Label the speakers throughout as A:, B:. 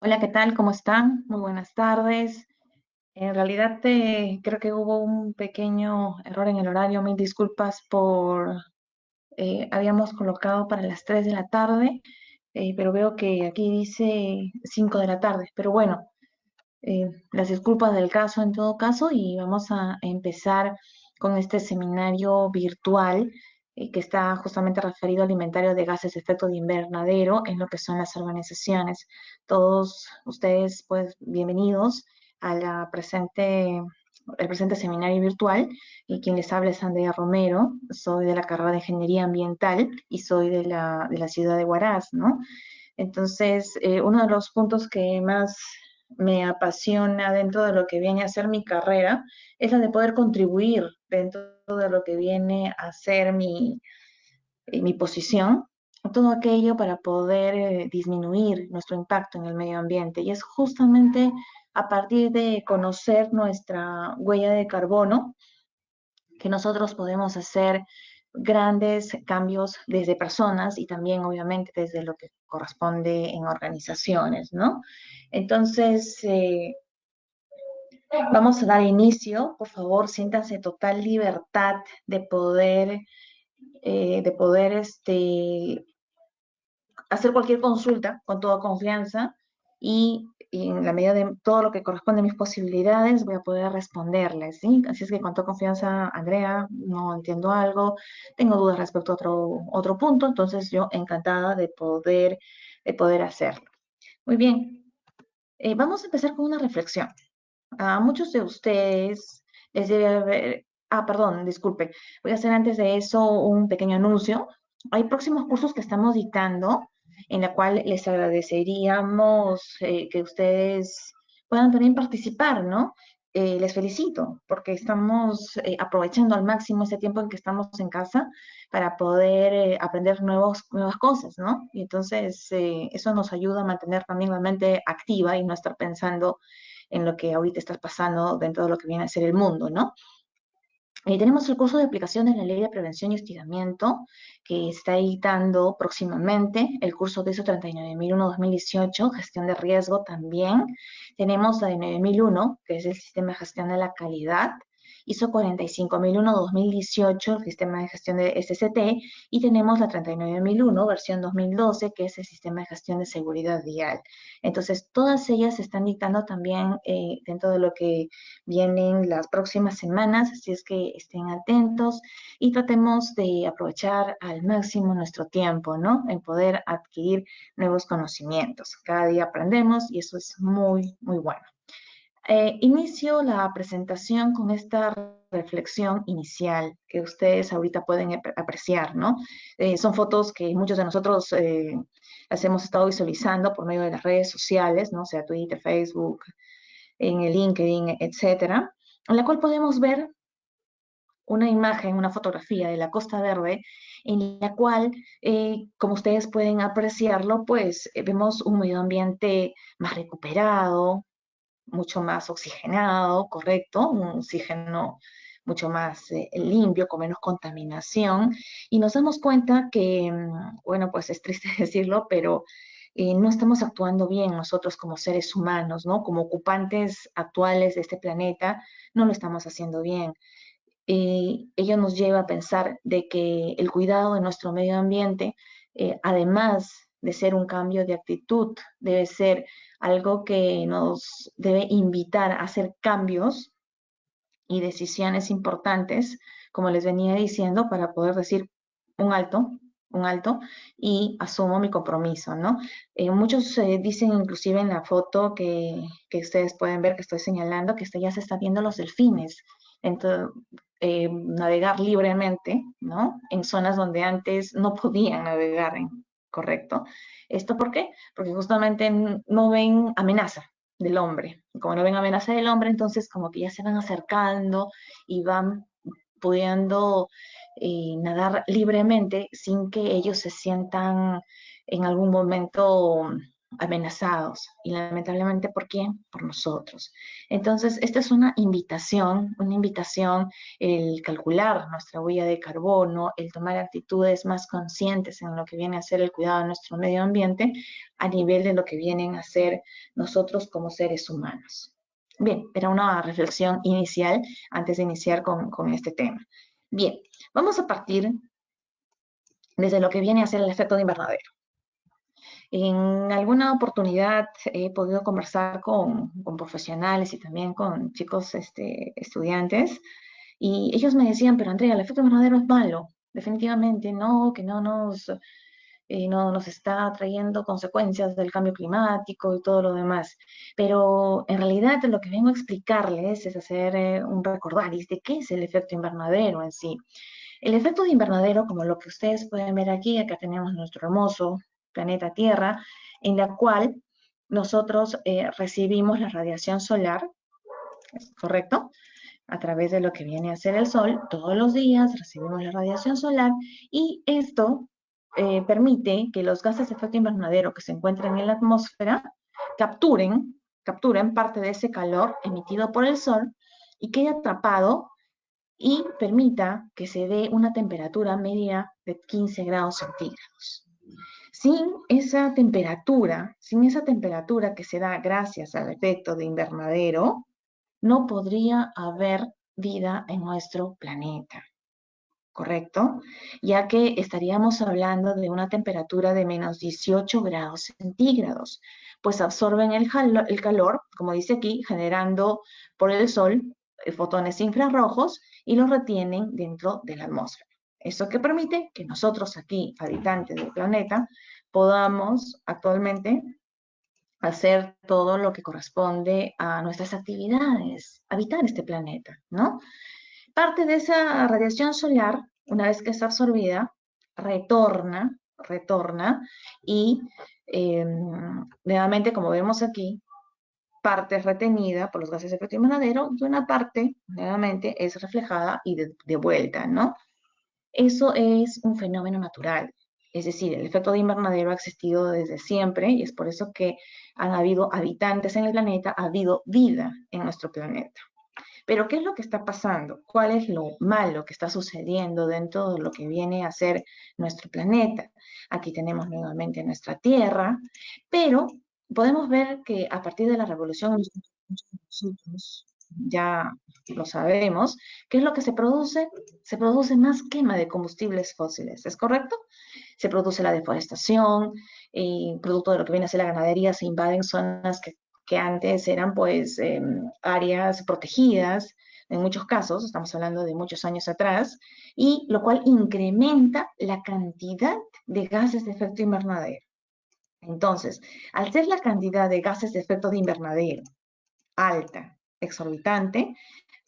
A: Hola, ¿qué tal? ¿Cómo están? Muy buenas tardes. En realidad, creo que hubo un pequeño error en el horario. Mil disculpas habíamos colocado para las 3 de la tarde, pero veo que aquí dice 5 de la tarde. Pero bueno, las disculpas del caso en todo caso y vamos a empezar con este seminario virtual que está justamente referido al inventario de gases de efecto de invernadero en lo que son las organizaciones. Todos ustedes, pues, bienvenidos a el presente seminario virtual y quien les habla es Andrea Romero. Soy de la carrera de Ingeniería Ambiental y soy de la ciudad de Huaraz, ¿no? Entonces, uno de los puntos que más me apasiona dentro de lo que viene a ser mi carrera es la de poder contribuir dentro de lo que viene a ser mi posición, todo aquello para poder disminuir nuestro impacto en el medio ambiente. Y es justamente a partir de conocer nuestra huella de carbono que nosotros podemos hacer grandes cambios desde personas y también obviamente desde lo que corresponde en organizaciones, ¿no? Entonces, vamos a dar inicio, por favor, siéntanse total libertad de poder hacer cualquier consulta con toda confianza y en la medida de todo lo que corresponde a mis posibilidades voy a poder responderles, ¿sí? Así es que con toda confianza, Andrea, no entiendo algo, tengo dudas respecto a otro punto, entonces yo encantada de poder hacerlo. Muy bien, vamos a empezar con una reflexión. A muchos de ustedes les debe haber... Ah, perdón, disculpe. Voy a hacer antes de eso un pequeño anuncio. Hay próximos cursos que estamos dictando, en la cual les agradeceríamos que ustedes puedan también participar, ¿no? Les felicito porque estamos aprovechando al máximo ese tiempo en que estamos en casa para poder aprender nuevas cosas, ¿no? Y entonces eso nos ayuda a mantener también la mente activa y no estar pensando en lo que ahorita está pasando dentro de lo que viene a ser el mundo, ¿no? Tenemos el curso de aplicación de la Ley de Prevención y Hostigamiento que está editando próximamente, el curso de ISO 39001-2018, gestión de riesgo también. Tenemos la de 9001, que es el sistema de gestión de la calidad. ISO 45001-2018, el sistema de gestión de SCT, y tenemos la 39001, versión 2012, que es el sistema de gestión de seguridad vial. Entonces, todas ellas se están dictando también dentro de lo que vienen las próximas semanas, así es que estén atentos y tratemos de aprovechar al máximo nuestro tiempo, ¿no? En poder adquirir nuevos conocimientos. Cada día aprendemos y eso es muy, muy bueno. Inicio la presentación con esta reflexión inicial que ustedes ahorita pueden apreciar, ¿no? Son fotos que muchos de nosotros las hemos estado visualizando por medio de las redes sociales, ¿no? O sea, Twitter, Facebook, en el LinkedIn, etcétera, en la cual podemos ver una imagen, una fotografía de la Costa Verde, en la cual, como ustedes pueden apreciarlo, pues vemos un medio ambiente más recuperado, mucho más oxigenado, correcto, un oxígeno mucho más limpio, con menos contaminación, y nos damos cuenta que, bueno, pues es triste decirlo, pero no estamos actuando bien nosotros como seres humanos, ¿no? Como ocupantes actuales de este planeta, no lo estamos haciendo bien. Ello nos lleva a pensar de que el cuidado de nuestro medio ambiente, además de ser un cambio de actitud, debe ser algo que nos debe invitar a hacer cambios y decisiones importantes, como les venía diciendo, para poder decir un alto, un alto, y asumo mi compromiso, ¿no? Muchos dicen inclusive en la foto que ustedes pueden ver que estoy señalando que ya se están viendo los delfines. Entonces, navegar libremente, ¿no? En zonas donde antes no podían navegar, ¿correcto? ¿Esto por qué? Porque justamente no ven amenaza del hombre. Y como no ven amenaza del hombre, entonces como que ya se van acercando y van pudiendo nadar libremente sin que ellos se sientan en algún momento amenazados. Y lamentablemente, ¿por quién? Por nosotros. Entonces, esta es una invitación, el calcular nuestra huella de carbono, el tomar actitudes más conscientes en lo que viene a ser el cuidado de nuestro medio ambiente a nivel de lo que vienen a ser nosotros como seres humanos. Bien, era una reflexión inicial antes de iniciar con este tema. Bien, vamos a partir desde lo que viene a ser el efecto de invernadero. En alguna oportunidad he podido conversar con profesionales y también con chicos estudiantes y ellos me decían, pero Andrea, el efecto invernadero es malo, definitivamente no, que no nos está trayendo consecuencias del cambio climático y todo lo demás. Pero en realidad lo que vengo a explicarles es hacer un recordaris de qué es el efecto invernadero en sí. El efecto de invernadero, como lo que ustedes pueden ver aquí, acá tenemos nuestro hermoso planeta Tierra, en la cual nosotros recibimos la radiación solar, ¿es correcto? A través de lo que viene a ser el Sol, todos los días recibimos la radiación solar y esto permite que los gases de efecto invernadero que se encuentran en la atmósfera capturen parte de ese calor emitido por el Sol y quede atrapado y permita que se dé una temperatura media de 15 grados centígrados. Sin esa temperatura que se da gracias al efecto de invernadero, no podría haber vida en nuestro planeta, ¿correcto? Ya que estaríamos hablando de una temperatura de menos 18 grados centígrados, pues absorben el calor, como dice aquí, generando por el sol fotones infrarrojos y los retienen dentro de la atmósfera. Eso que permite que nosotros aquí, habitantes del planeta, podamos actualmente hacer todo lo que corresponde a nuestras actividades, habitar este planeta, ¿no? Parte de esa radiación solar, una vez que es absorbida, retorna y nuevamente, como vemos aquí, parte es retenida por los gases de efecto invernadero y una parte, nuevamente, es reflejada y de vuelta, ¿no? Eso es un fenómeno natural. Es decir, el efecto de invernadero ha existido desde siempre y es por eso que han habido habitantes en el planeta, ha habido vida en nuestro planeta. Pero ¿qué es lo que está pasando? ¿Cuál es lo malo que está sucediendo dentro de lo que viene a ser nuestro planeta? Aquí tenemos nuevamente nuestra Tierra, pero podemos ver que a partir de la revolución nosotros ya lo sabemos, ¿qué es lo que se produce? Se produce más quema de combustibles fósiles, ¿es correcto? Se produce la deforestación, producto de lo que viene a ser la ganadería, se invaden zonas que antes eran pues áreas protegidas, en muchos casos, estamos hablando de muchos años atrás, y lo cual incrementa la cantidad de gases de efecto invernadero. Entonces, al ser la cantidad de gases de efecto de invernadero alta, exorbitante,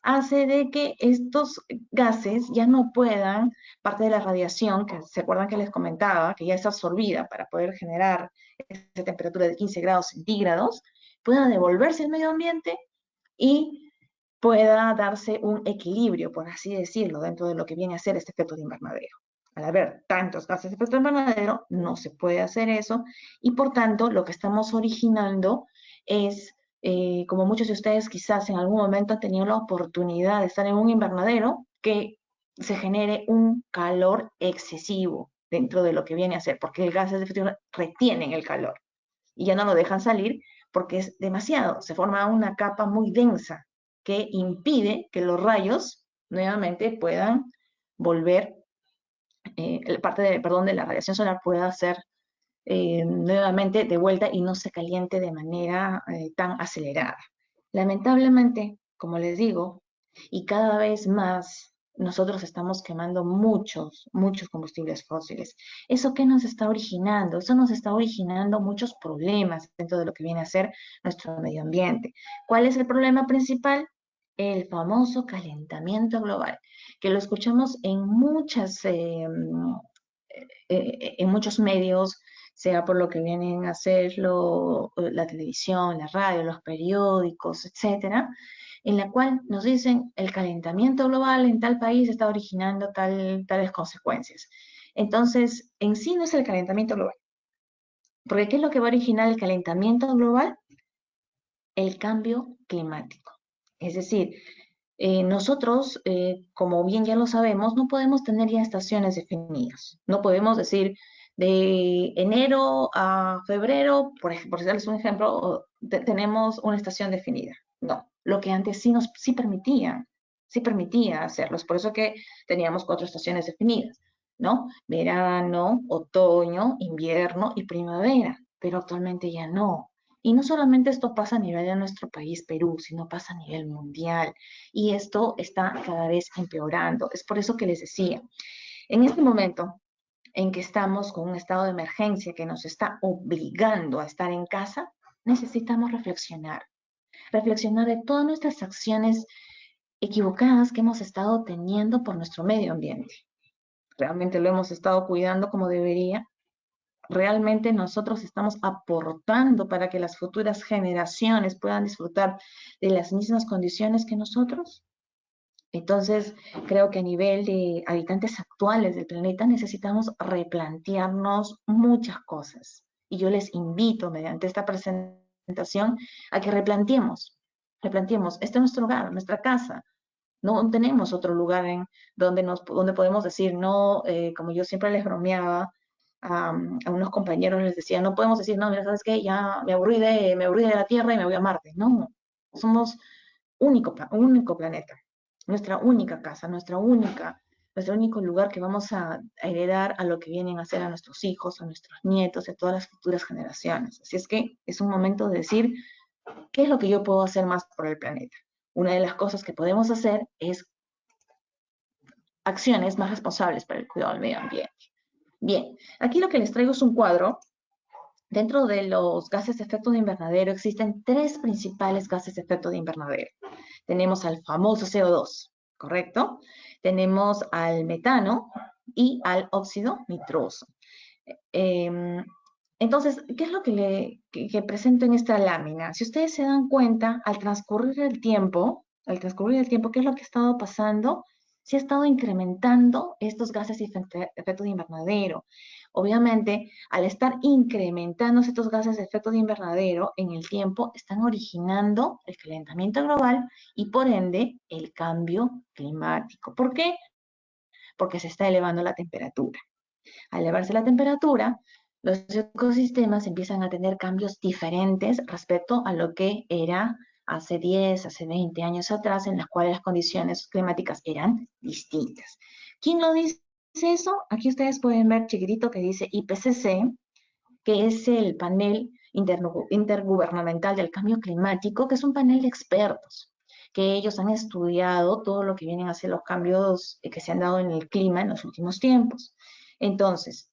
A: hace de que estos gases ya no puedan, parte de la radiación, que se acuerdan que les comentaba, que ya es absorbida para poder generar esa temperatura de 15 grados centígrados, pueda devolverse al medio ambiente y pueda darse un equilibrio, por así decirlo, dentro de lo que viene a ser este efecto de invernadero. Al haber tantos gases de efecto invernadero, no se puede hacer eso y por tanto lo que estamos originando es, como muchos de ustedes quizás en algún momento han tenido la oportunidad de estar en un invernadero, que se genere un calor excesivo dentro de lo que viene a ser, porque el gas de efecto retienen el calor y ya no lo dejan salir porque es demasiado, se forma una capa muy densa que impide que los rayos nuevamente puedan volver, de la radiación solar pueda ser nuevamente de vuelta y no se caliente de manera tan acelerada. Lamentablemente, como les digo, y cada vez más nosotros estamos quemando muchos combustibles fósiles. ¿Eso qué nos está originando? Eso nos está originando muchos problemas dentro de lo que viene a ser nuestro medio ambiente. ¿Cuál es el problema principal? El famoso calentamiento global, que lo escuchamos en muchos medios, sea por lo que vienen a ser la televisión, la radio, los periódicos, etcétera, en la cual nos dicen el calentamiento global en tal país está originando tales consecuencias. Entonces, en sí no es el calentamiento global, Porque ¿qué es lo que va a originar el calentamiento global? El cambio climático. Es decir, nosotros, como bien ya lo sabemos, no podemos tener ya estaciones definidas. No podemos decir de enero a febrero, por darles un ejemplo, tenemos una estación definida. No, lo que antes sí permitía hacerlo. Es por eso que teníamos 4 estaciones definidas, ¿no? Verano, otoño, invierno y primavera, pero actualmente ya no. Y no solamente esto pasa a nivel de nuestro país, Perú, sino pasa a nivel mundial. Y esto está cada vez empeorando. Es por eso que les decía, en este momento en que estamos con un estado de emergencia que nos está obligando a estar en casa, necesitamos reflexionar. Reflexionar de todas nuestras acciones equivocadas que hemos estado teniendo por nuestro medio ambiente. ¿Realmente lo hemos estado cuidando como debería? ¿Realmente nosotros estamos aportando para que las futuras generaciones puedan disfrutar de las mismas condiciones que nosotros? Entonces, creo que a nivel de habitantes actuales del planeta necesitamos replantearnos muchas cosas. Y yo les invito mediante esta presentación a que replanteemos, este es nuestro hogar, nuestra casa. No tenemos otro lugar donde podemos decir, no, como yo siempre les bromeaba a unos compañeros, les decía, no podemos decir, no, mira, ¿sabes qué? Ya me aburrí de la Tierra y me voy a Marte. No, somos único planeta, nuestra única casa, nuestro único lugar que vamos a heredar a lo que vienen a ser a nuestros hijos, a nuestros nietos, a todas las futuras generaciones. Así es que es un momento de decir, ¿qué es lo que yo puedo hacer más por el planeta? Una de las cosas que podemos hacer es acciones más responsables para el cuidado del medio ambiente. Bien, aquí lo que les traigo es un cuadro. Dentro de los gases de efecto de invernadero existen 3 principales gases de efecto de invernadero. Tenemos al famoso CO2, ¿correcto? Tenemos al metano y al óxido nitroso. Eh, entonces, ¿qué es lo que presento en esta lámina? Si ustedes se dan cuenta, ¿qué es lo que ha estado pasando? Se ha estado incrementando estos gases de efecto de invernadero. Obviamente, al estar incrementando estos gases de efecto de invernadero en el tiempo, están originando el calentamiento global y por ende el cambio climático. ¿Por qué? Porque se está elevando la temperatura. Al elevarse la temperatura, los ecosistemas empiezan a tener cambios diferentes respecto a lo que era hace 10, hace 20 años atrás, en las cuales las condiciones climáticas eran distintas. ¿Quién lo dice eso? Aquí ustedes pueden ver chiquitito que dice IPCC, que es el panel intergubernamental del cambio climático, que es un panel de expertos, que ellos han estudiado todo lo que vienen a ser los cambios que se han dado en el clima en los últimos tiempos. Entonces,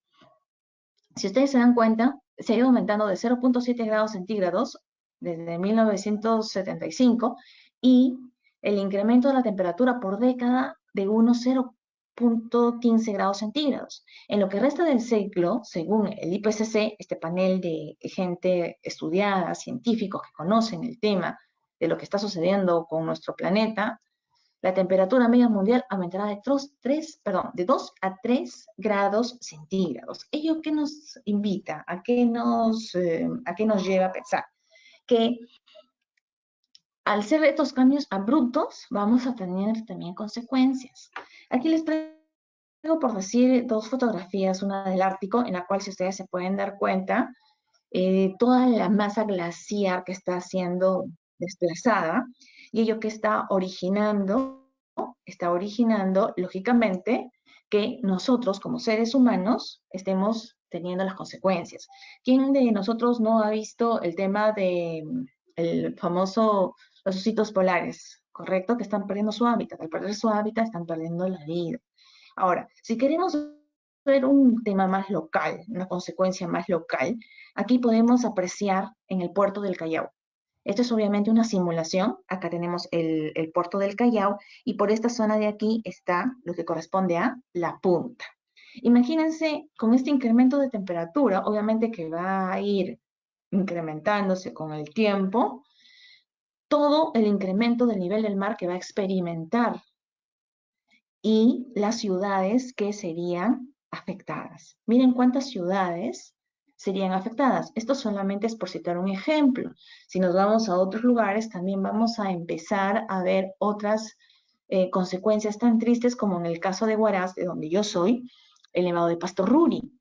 A: si ustedes se dan cuenta, se ha ido aumentando de 0,7 grados centígrados desde 1975 y el incremento de la temperatura por década de unos 0,15 grados centígrados. En lo que resta del siglo, según el IPCC, este panel de gente estudiada, científicos que conocen el tema de lo que está sucediendo con nuestro planeta, la temperatura media mundial aumentará de 2 a 3 grados centígrados. ¿Ello qué nos invita? ¿A qué nos lleva a pensar? Que al ser estos cambios abruptos, vamos a tener también consecuencias. Aquí les traigo por decir 2 fotografías, una del Ártico, en la cual si ustedes se pueden dar cuenta, toda la masa glaciar que está siendo desplazada y ello que está originando, lógicamente, que nosotros como seres humanos estemos teniendo las consecuencias. ¿Quién de nosotros no ha visto el tema de el famoso, los ositos polares, correcto? Que están perdiendo su hábitat. Al perder su hábitat están perdiendo la vida. Ahora, si queremos ver un tema más local, una consecuencia más local, aquí podemos apreciar en el puerto del Callao. Esto es obviamente una simulación. Acá tenemos el puerto del Callao y por esta zona de aquí está lo que corresponde a la punta. Imagínense con este incremento de temperatura, obviamente que va a ir incrementándose con el tiempo, todo el incremento del nivel del mar que va a experimentar y las ciudades que serían afectadas. Miren cuántas ciudades serían afectadas. Esto solamente es por citar un ejemplo. Si nos vamos a otros lugares, también vamos a empezar a ver otras consecuencias tan tristes como en el caso de Huaraz, de donde yo soy, el nevado de Pastorruri,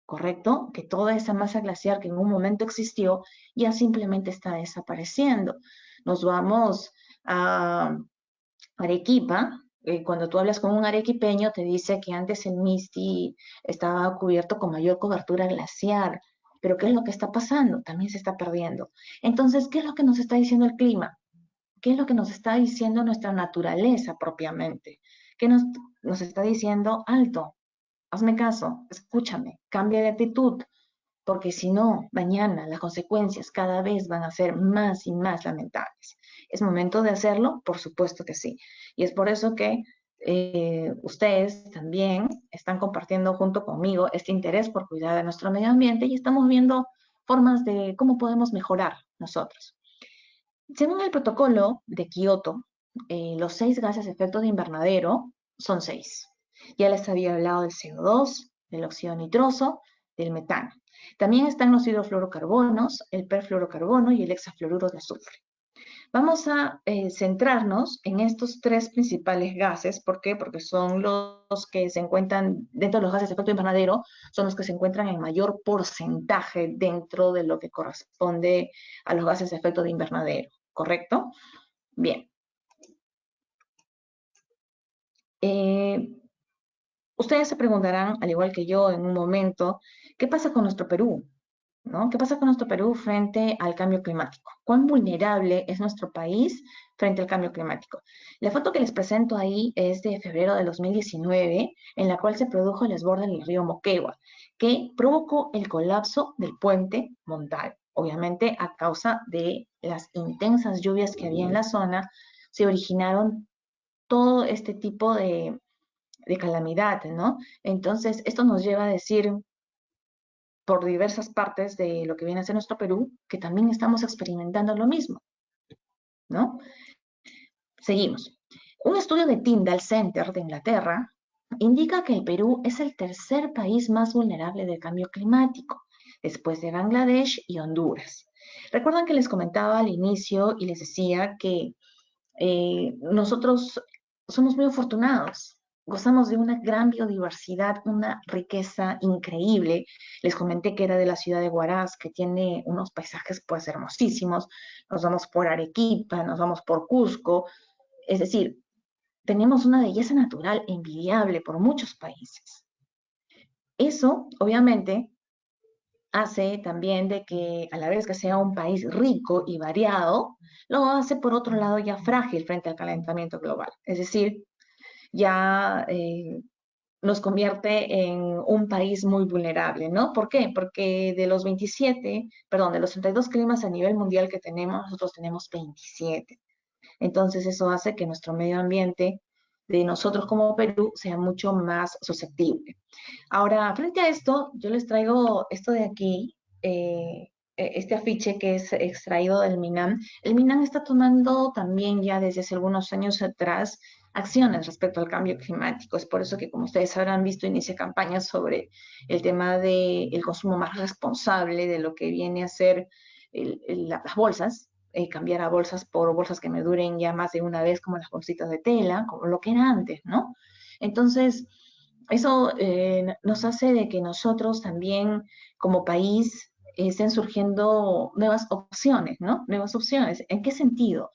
A: ¿correcto? Que toda esa masa glaciar que en un momento existió ya simplemente está desapareciendo. Nos vamos a Arequipa. Cuando tú hablas con un arequipeño, te dice que antes el Misti estaba cubierto con mayor cobertura glaciar. Pero ¿qué es lo que está pasando? También se está perdiendo. Entonces, ¿qué es lo que nos está diciendo el clima? ¿Qué es lo que nos está diciendo nuestra naturaleza propiamente? ¿Qué nos está diciendo? Alto, hazme caso, escúchame, cambia de actitud, porque si no, mañana las consecuencias cada vez van a ser más y más lamentables. ¿Es momento de hacerlo? Por supuesto que sí. Y es por eso que ustedes también están compartiendo junto conmigo este interés por cuidar de nuestro medio ambiente y estamos viendo formas de cómo podemos mejorar nosotros. Según el protocolo de Kioto, los 6 gases de efecto de invernadero son 6. Ya les había hablado del CO2, del óxido nitroso, del metano. También están los hidrofluorocarbonos, el perfluorocarbono y el hexafluoruro de azufre. Vamos a centrarnos en estos 3 principales gases. ¿Por qué? Porque son los que se encuentran dentro de los gases de efecto invernadero, son los que se encuentran en mayor porcentaje dentro de lo que corresponde a los gases de efecto de invernadero, ¿correcto? Bien. Ustedes se preguntarán, al igual que yo en un momento, ¿qué pasa con nuestro Perú? ¿No? ¿Qué pasa con nuestro Perú frente al cambio climático? ¿Cuán vulnerable es nuestro país frente al cambio climático? La foto que les presento ahí es de febrero de 2019, en la cual se produjo el desborde del río Moquegua, que provocó el colapso del puente Montal. Obviamente, a causa de las intensas lluvias que había en la zona, se originaron todo este tipo de calamidad, ¿no? Entonces, esto nos lleva a decir por diversas partes de lo que viene a ser nuestro Perú, que también estamos experimentando lo mismo, ¿no? Seguimos. Un estudio de Tyndall Center de Inglaterra indica que el Perú es el tercer país más vulnerable del cambio climático, después de Bangladesh y Honduras. Recuerdan que les comentaba al inicio y les decía que nosotros somos muy afortunados, gozamos de una gran biodiversidad, una riqueza increíble. Les comenté que era de la ciudad de Huaraz, que tiene unos paisajes pues hermosísimos. Nos vamos por Arequipa, nos vamos por Cusco. Es decir, tenemos una belleza natural envidiable por muchos países. Eso, obviamente, hace también de que a la vez que sea un país rico y variado, lo hace por otro lado ya frágil frente al calentamiento global. Es decir, ya nos convierte en un país muy vulnerable, ¿no? ¿Por qué? Porque de los 27, perdón, de los 32 climas a nivel mundial que tenemos, nosotros tenemos 27. Entonces eso hace que nuestro medio ambiente de nosotros como Perú sea mucho más susceptible. Ahora, frente a esto, yo les traigo esto de aquí, este afiche que es extraído del MINAM. El MINAM está tomando también ya desde hace algunos años atrás acciones respecto al cambio climático. Es por eso que, como ustedes habrán visto, inicia campañas sobre el tema del consumo más responsable de lo que viene a ser las bolsas, cambiar a bolsas por bolsas que me duren ya más de una vez, como las bolsitas de tela, como lo que era antes, ¿no? Entonces, eso nos hace de que nosotros también como país estén surgiendo nuevas opciones, ¿no? Nuevas opciones. ¿En qué sentido?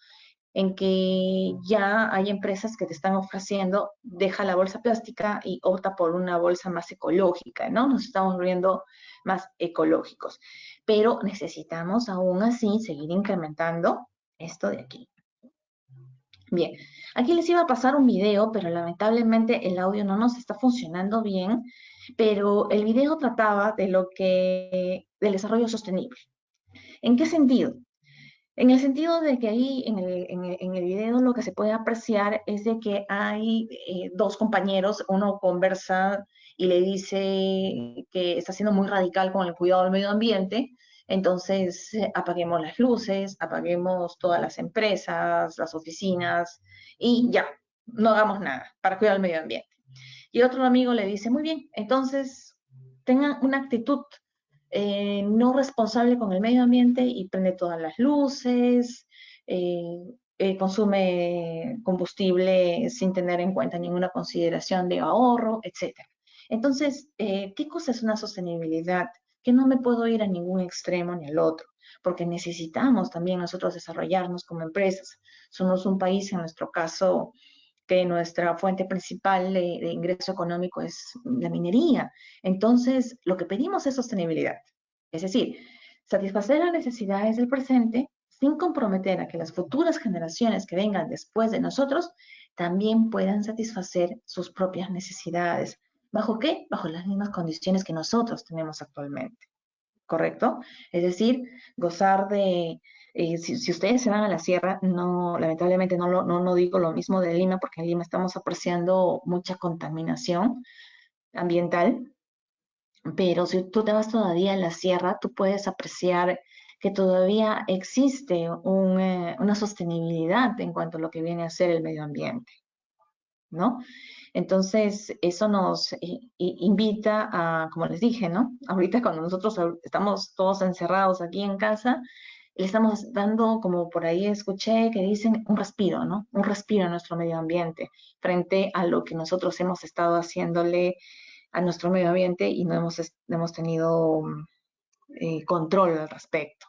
A: En que ya hay empresas que te están ofreciendo, deja la bolsa plástica y opta por una bolsa más ecológica, ¿no? Nos estamos volviendo más ecológicos. Pero necesitamos aún así seguir incrementando esto de aquí. Bien, aquí les iba a pasar un video, pero lamentablemente el audio no nos está funcionando bien, pero el video trataba de del desarrollo sostenible. ¿En qué sentido? En el sentido de que ahí en el video lo que se puede apreciar es de que hay 2 compañeros, uno conversa y le dice que está siendo muy radical con el cuidado del medio ambiente, entonces apaguemos las luces, apaguemos todas las empresas, las oficinas y ya, no hagamos nada para cuidar el medio ambiente. Y otro amigo le dice, muy bien, entonces tengan una actitud no responsable con el medio ambiente y prende todas las luces, eh, consume combustible sin tener en cuenta ninguna consideración de ahorro, etcétera. Entonces, ¿qué cosa es una sostenibilidad? Que no me puedo ir a ningún extremo ni al otro, porque necesitamos también nosotros desarrollarnos como empresas. Somos un país, en nuestro caso, que nuestra fuente principal de ingreso económico es la minería. Entonces, lo que pedimos es sostenibilidad. Es decir, satisfacer las necesidades del presente sin comprometer a que las futuras generaciones que vengan después de nosotros también puedan satisfacer sus propias necesidades. ¿Bajo qué? Bajo las mismas condiciones que nosotros tenemos actualmente. ¿Correcto? Es decir, gozar de, si ustedes se van a la sierra, no, lamentablemente no digo lo mismo de Lima, porque en Lima estamos apreciando mucha contaminación ambiental, pero si tú te vas todavía a la sierra, tú puedes apreciar que todavía existe una sostenibilidad en cuanto a lo que viene a ser el medio ambiente, ¿no? Entonces, eso nos invita a, como les dije, ¿no? Ahorita cuando nosotros estamos todos encerrados aquí en casa, le estamos dando, como por ahí escuché que dicen, un respiro, ¿no? Un respiro a nuestro medio ambiente frente a lo que nosotros hemos estado haciéndole a nuestro medio ambiente y no hemos tenido control al respecto.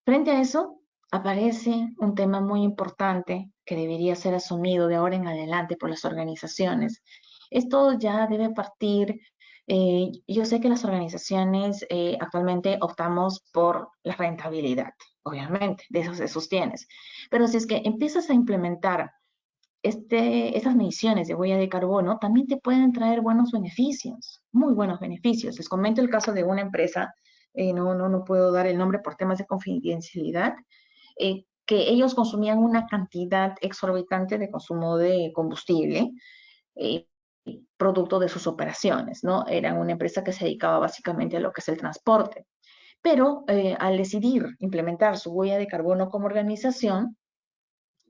A: Frente a eso, aparece un tema muy importante que debería ser asumido de ahora en adelante por las organizaciones. Esto ya debe partir, yo sé que las organizaciones actualmente optamos por la rentabilidad, obviamente, de eso se sostienes, pero si es que empiezas a implementar estas mediciones de huella de carbono, también te pueden traer buenos beneficios, muy buenos beneficios. Les comento el caso de una empresa, no puedo dar el nombre por temas de confidencialidad, que ellos consumían una cantidad exorbitante de consumo de combustible, eh, producto de sus operaciones, ¿no? Eran una empresa que se dedicaba básicamente a lo que es el transporte. Pero al decidir implementar su huella de carbono como organización,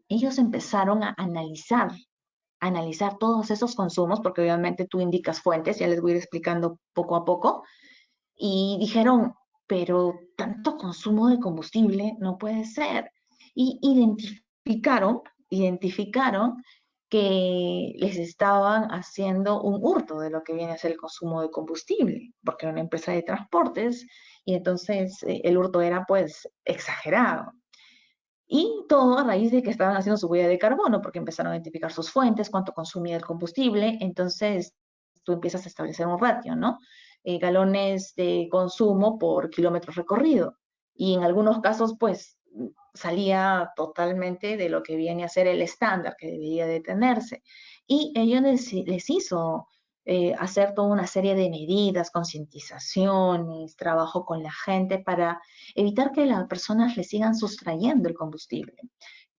A: ellos empezaron a analizar todos esos consumos, porque obviamente tú indicas fuentes, ya les voy a ir explicando poco a poco, y dijeron, pero tanto consumo de combustible no puede ser. Y identificaron que les estaban haciendo un hurto de lo que viene a ser el consumo de combustible, porque era una empresa de transportes y entonces el hurto era pues exagerado. Y todo a raíz de que estaban haciendo su huella de carbono, porque empezaron a identificar sus fuentes, cuánto consumía el combustible, entonces tú empiezas a establecer un ratio, ¿no? Galones de consumo por kilómetro recorrido. Y en algunos casos, pues, salía totalmente de lo que viene a ser el estándar que debería de tenerse. Y ellos les hizo hacer toda una serie de medidas, concientizaciones, trabajo con la gente para evitar que las personas le sigan sustrayendo el combustible.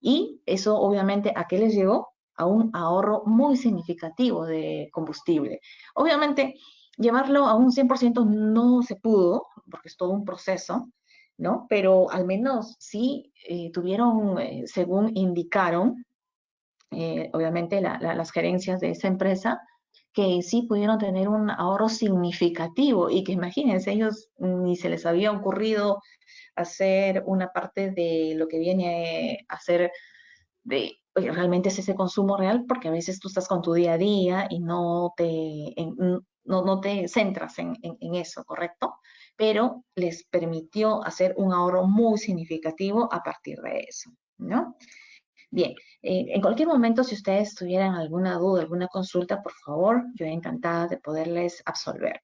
A: Y eso obviamente a qué les llevó? A un ahorro muy significativo de combustible. Obviamente, llevarlo a un 100% no se pudo, porque es todo un proceso, ¿no? Pero al menos sí tuvieron, según indicaron, obviamente las gerencias de esa empresa, que sí pudieron tener un ahorro significativo y que imagínense, ellos ni se les había ocurrido hacer una parte de lo que viene a ser de, oye, realmente es ese consumo real, porque a veces tú estás con tu día a día y no te centras en eso, ¿correcto? Pero les permitió hacer un ahorro muy significativo a partir de eso, ¿no? Bien, en cualquier momento, si ustedes tuvieran alguna duda, alguna consulta, por favor, yo encantada de poderles absolver.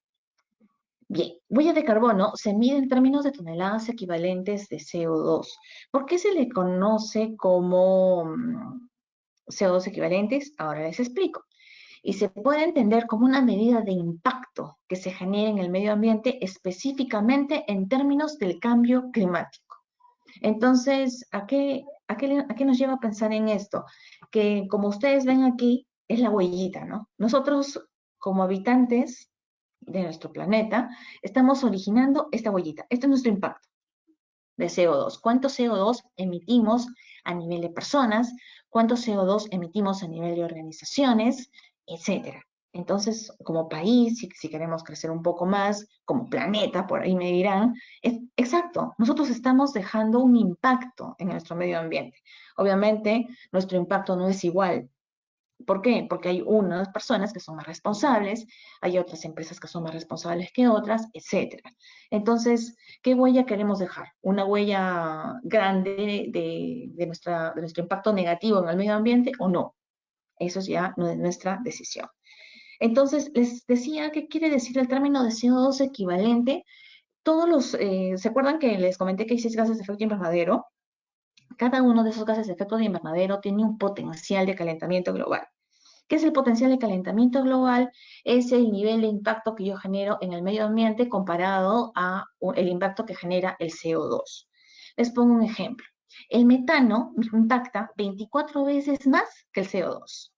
A: Bien, huella de carbono se mide en términos de toneladas equivalentes de CO2. ¿Por qué se le conoce como CO2 equivalentes? Ahora les explico. Y se puede entender como una medida de impacto que se genera en el medio ambiente específicamente en términos del cambio climático. Entonces, a qué nos lleva a pensar en esto? Que como ustedes ven aquí, es la huellita, ¿no? Nosotros, como habitantes de nuestro planeta, estamos originando esta huellita. Este es nuestro impacto de CO2. ¿Cuánto CO2 emitimos a nivel de personas? ¿Cuánto CO2 emitimos a nivel de organizaciones? Etcétera. Entonces, como país, si queremos crecer un poco más, como planeta, por ahí me dirán, es exacto, nosotros estamos dejando un impacto en nuestro medio ambiente. Obviamente, nuestro impacto no es igual. ¿Por qué? Porque hay unas personas que son más responsables, hay otras empresas que son más responsables que otras, etcétera. Entonces, ¿qué huella queremos dejar? ¿Una huella grande de nuestro impacto negativo en el medio ambiente o no? Eso es ya nuestra decisión. Entonces, les decía, ¿qué quiere decir el término de CO2 equivalente? ¿Se acuerdan que les comenté que hay 6 gases de efecto invernadero? Cada uno de esos gases de efecto de invernadero tiene un potencial de calentamiento global. ¿Qué es el potencial de calentamiento global? Es el nivel de impacto que yo genero en el medio ambiente comparado a el impacto que genera el CO2. Les pongo un ejemplo. El metano impacta 24 veces más que el CO2.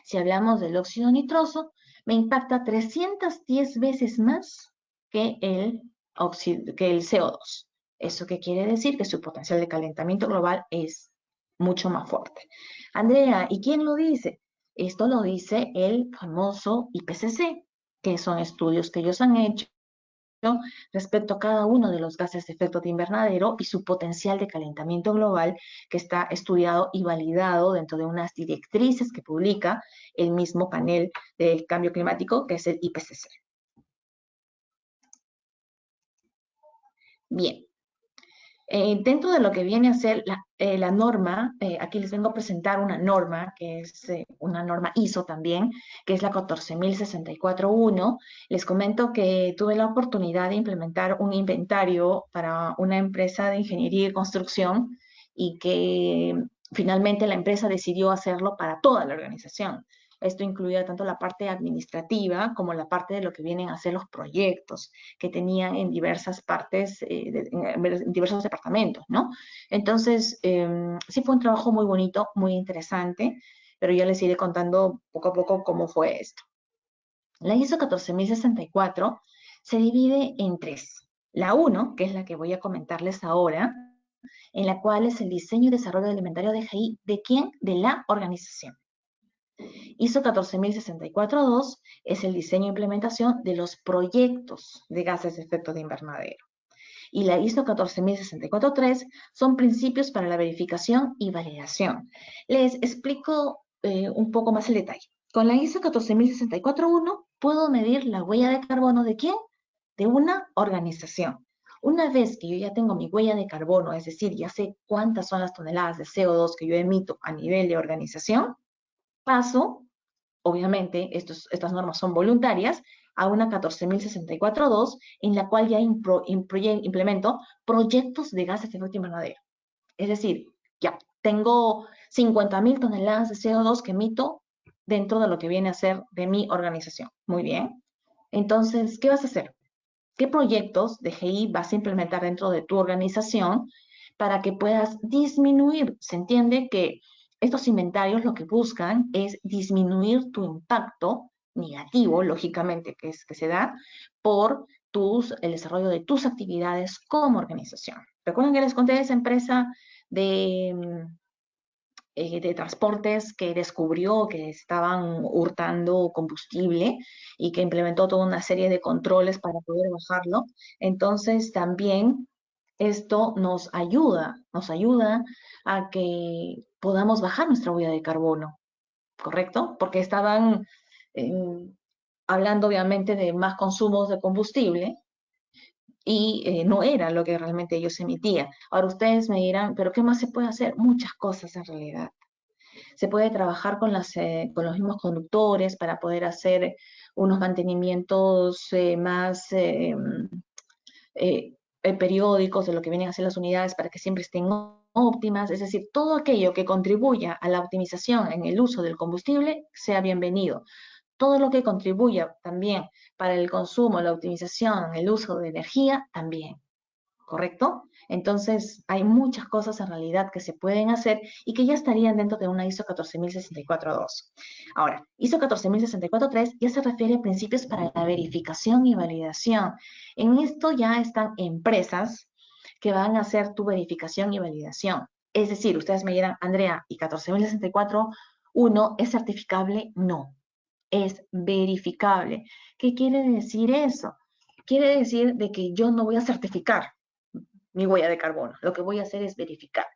A: Si hablamos del óxido nitroso, me impacta 310 veces más que el CO2. ¿Eso qué quiere decir? Que su potencial de calentamiento global es mucho más fuerte. Andrea, ¿y quién lo dice? Esto lo dice el famoso IPCC, que son estudios que ellos han hecho respecto a cada uno de los gases de efecto de invernadero y su potencial de calentamiento global, que está estudiado y validado dentro de unas directrices que publica el mismo panel del cambio climático, que es el IPCC. Bien, dentro de lo que viene a ser la norma, aquí les vengo a presentar una norma, que es una norma ISO también, que es la 14064-1. Les comento que tuve la oportunidad de implementar un inventario para una empresa de ingeniería y construcción y que finalmente la empresa decidió hacerlo para toda la organización. Esto incluía tanto la parte administrativa como la parte de lo que vienen a ser los proyectos que tenían en diversas partes, en diversos departamentos, ¿no? Entonces, sí fue un trabajo muy bonito, muy interesante, pero ya les iré contando poco a poco cómo fue esto. La ISO 14064 se divide en tres. La 1, que es la que voy a comentarles ahora, en la cual es el diseño y desarrollo alimentario de GI, ¿de quién? De la organización. ISO 14064-2 es el diseño e implementación de los proyectos de gases de efecto de invernadero. Y la ISO 14064-3 son principios para la verificación y validación. Les explico un poco más el detalle. Con la ISO 14064-1 puedo medir la huella de carbono ¿de quién? De una organización. Una vez que yo ya tengo mi huella de carbono, es decir, ya sé cuántas son las toneladas de CO2 que yo emito a nivel de organización, paso, obviamente estas normas son voluntarias, a una 14.064.2, en la cual ya implemento proyectos de gases de efecto invernadero. Es decir, ya tengo 50.000 toneladas de CO2 que emito dentro de lo que viene a ser de mi organización. Muy bien. Entonces, ¿qué vas a hacer? ¿Qué proyectos de GI vas a implementar dentro de tu organización para que puedas disminuir? Se entiende que estos inventarios lo que buscan es disminuir tu impacto negativo, lógicamente, que se da por el desarrollo de tus actividades como organización. ¿Recuerdan que les conté de esa empresa de transportes que descubrió que estaban hurtando combustible y que implementó toda una serie de controles para poder bajarlo? Entonces también esto nos ayuda a que podamos bajar nuestra huella de carbono, ¿correcto? Porque estaban hablando obviamente de más consumos de combustible y no era lo que realmente ellos emitían. Ahora ustedes me dirán, ¿pero qué más se puede hacer? Muchas cosas en realidad. Se puede trabajar con los mismos conductores para poder hacer unos mantenimientos más periódicos de lo que vienen a ser las unidades para que siempre estén óptimas. Es decir, todo aquello que contribuya a la optimización en el uso del combustible sea bienvenido. Todo lo que contribuya también para el consumo, la optimización, el uso de energía, también. ¿Correcto? Entonces, hay muchas cosas en realidad que se pueden hacer y que ya estarían dentro de una ISO 14064-2. Ahora, ISO 14064-3 ya se refiere a principios para la verificación y validación. En esto ya están empresas que van a hacer tu verificación y validación. Es decir, ustedes me dirán, Andrea, ¿y 14064-1 es certificable? No. es verificable. ¿Qué quiere decir eso? Quiere decir de que yo no voy a certificar mi huella de carbono. Lo que voy a hacer es verificar.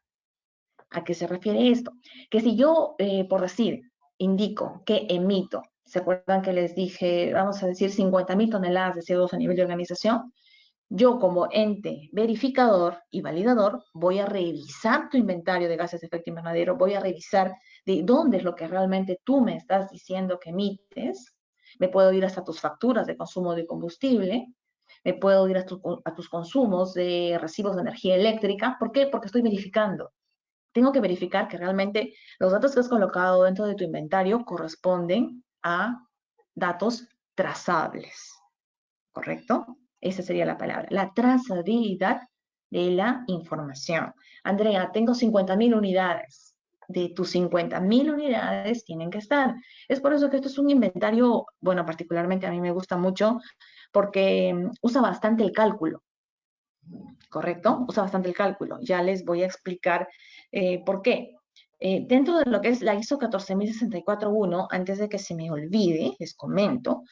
A: ¿A qué se refiere esto? Que si yo, por decir, indico que emito, ¿se acuerdan que les dije, vamos a decir, 50.000 toneladas de CO2 a nivel de organización? Yo como ente verificador y validador voy a revisar tu inventario de gases de efecto invernadero, voy a revisar de dónde es lo que realmente tú me estás diciendo que emites, me puedo ir hasta tus facturas de consumo de combustible, me puedo ir a tus consumos de recibos de energía eléctrica. ¿Por qué? Porque estoy verificando. Tengo que verificar que realmente los datos que has colocado dentro de tu inventario corresponden a datos trazables, ¿correcto? Esa sería la palabra, la trazabilidad de la información. Andrea, tengo 50.000 unidades. De tus 50.000 unidades tienen que estar. Es por eso que esto es un inventario, bueno, particularmente a mí me gusta mucho porque usa bastante el cálculo. ¿Correcto? Usa bastante el cálculo. Ya les voy a explicar por qué. Dentro de lo que es la ISO 14064-1, antes de que se me olvide, les comento,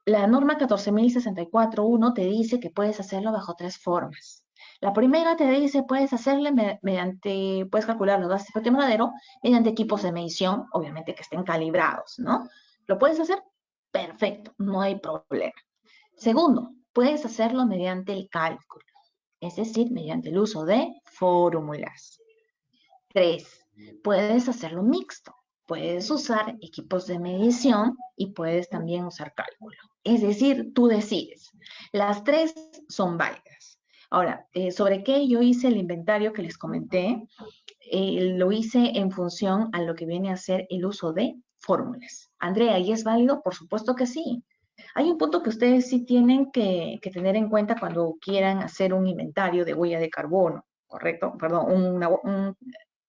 A: la norma 14064-1 te dice que puedes hacerlo bajo tres formas. La primera te dice puedes hacerle mediante, puedes calcular los gases de efecto invernadero mediante equipos de medición, obviamente que estén calibrados, ¿no? ¿Lo puedes hacer? Perfecto, no hay problema. Segundo, puedes hacerlo mediante el cálculo, es decir, mediante el uso de fórmulas. 3, puedes hacerlo mixto. Puedes usar equipos de medición y puedes también usar cálculo. Es decir, tú decides. Las tres son válidas. Ahora, ¿sobre qué yo hice el inventario que les comenté? Lo hice en función a lo que viene a ser el uso de fórmulas. Andrea, ¿y es válido? Por supuesto que sí. Hay un punto que ustedes sí tienen que tener en cuenta cuando quieran hacer un inventario de huella de carbono, ¿correcto? Perdón,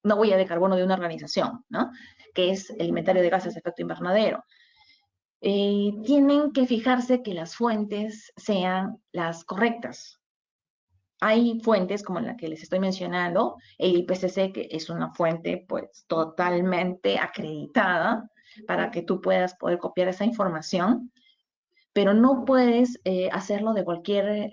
A: una huella de carbono de una organización, ¿no? Que es el inventario de gases de efecto invernadero. Tienen que fijarse que las fuentes sean las correctas. Hay fuentes como la que les estoy mencionando, el IPCC, que es una fuente pues totalmente acreditada para que tú puedas poder copiar esa información, pero no puedes hacerlo de cualquier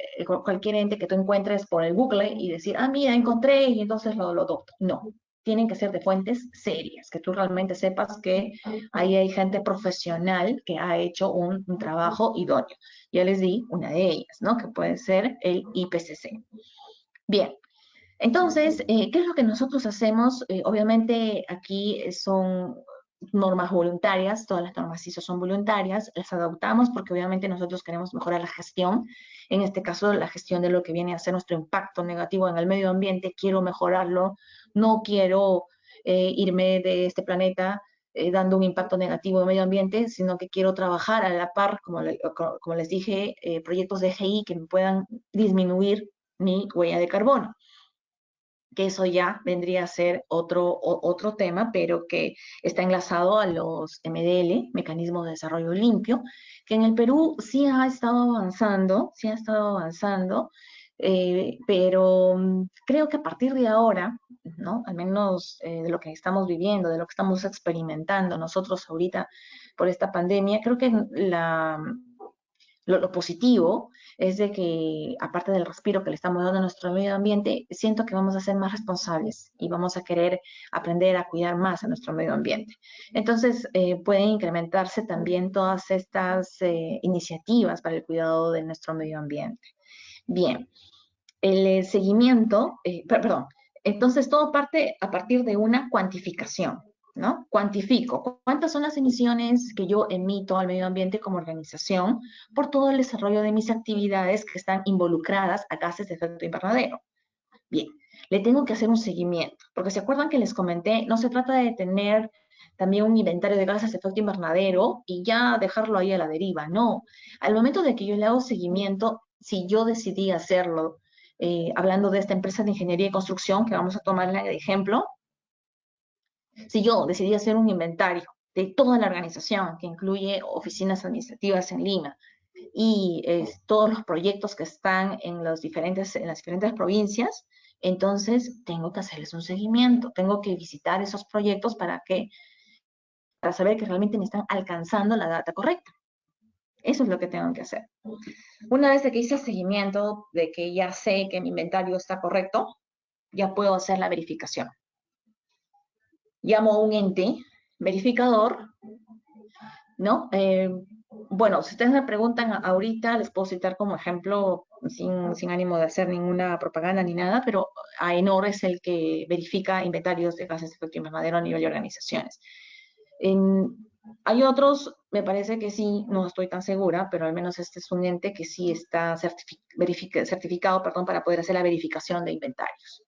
A: ente que tú encuentres por el Google y decir, ah, mira, encontré y entonces lo adopto. No, tienen que ser de fuentes serias, que tú realmente sepas que ahí hay gente profesional que ha hecho un trabajo idóneo. Ya les di una de ellas, ¿no? Que puede ser el IPCC. Bien, entonces, ¿qué es lo que nosotros hacemos? Obviamente aquí son normas voluntarias, todas las normas ISO son voluntarias, las adoptamos porque obviamente nosotros queremos mejorar la gestión, en este caso la gestión de lo que viene a ser nuestro impacto negativo en el medio ambiente, quiero mejorarlo, no quiero irme de este planeta dando un impacto negativo en el medio ambiente, sino que quiero trabajar a la par, como les dije, proyectos de GI que me puedan disminuir mi huella de carbono, que eso ya vendría a ser otro tema, pero que está enlazado a los MDL, Mecanismos de Desarrollo Limpio, que en el Perú sí ha estado avanzando, pero creo que a partir de ahora, ¿no? Al menos de lo que estamos viviendo, de lo que estamos experimentando nosotros ahorita por esta pandemia, creo que lo positivo es de que, aparte del respiro que le estamos dando a nuestro medio ambiente, siento que vamos a ser más responsables y vamos a querer aprender a cuidar más a nuestro medio ambiente. Entonces, pueden incrementarse también todas estas iniciativas para el cuidado de nuestro medio ambiente. Bien, el seguimiento, perdón, entonces todo parte a partir de una cuantificación, ¿no? Cuantifico cuántas son las emisiones que yo emito al medio ambiente como organización por todo el desarrollo de mis actividades que están involucradas a gases de efecto invernadero. Bien, le tengo que hacer un seguimiento, porque se acuerdan que les comenté, no se trata de tener también un inventario de gases de efecto invernadero y ya dejarlo ahí a la deriva, no. Al momento de que yo le hago seguimiento, si yo decidí hacerlo, hablando de esta empresa de ingeniería y construcción que vamos a tomarla de ejemplo, si yo decidí hacer un inventario de toda la organización, que incluye oficinas administrativas en Lima y todos los proyectos que están en las diferentes provincias, entonces tengo que hacerles un seguimiento, tengo que visitar esos proyectos para que para saber que realmente me están alcanzando la data correcta. Eso es lo que tengo que hacer. Una vez que hice el seguimiento de que ya sé que mi inventario está correcto, ya puedo hacer la verificación. Llamo a un ente verificador, ¿no? Bueno, si ustedes me preguntan ahorita, les puedo citar como ejemplo, sin ánimo de hacer ninguna propaganda ni nada, pero AENOR es el que verifica inventarios de gases de efecto invernadero a nivel de organizaciones. Hay otros, me parece que sí, no estoy tan segura, pero al menos este es un ente que sí está certificado, perdón, para poder hacer la verificación de inventarios.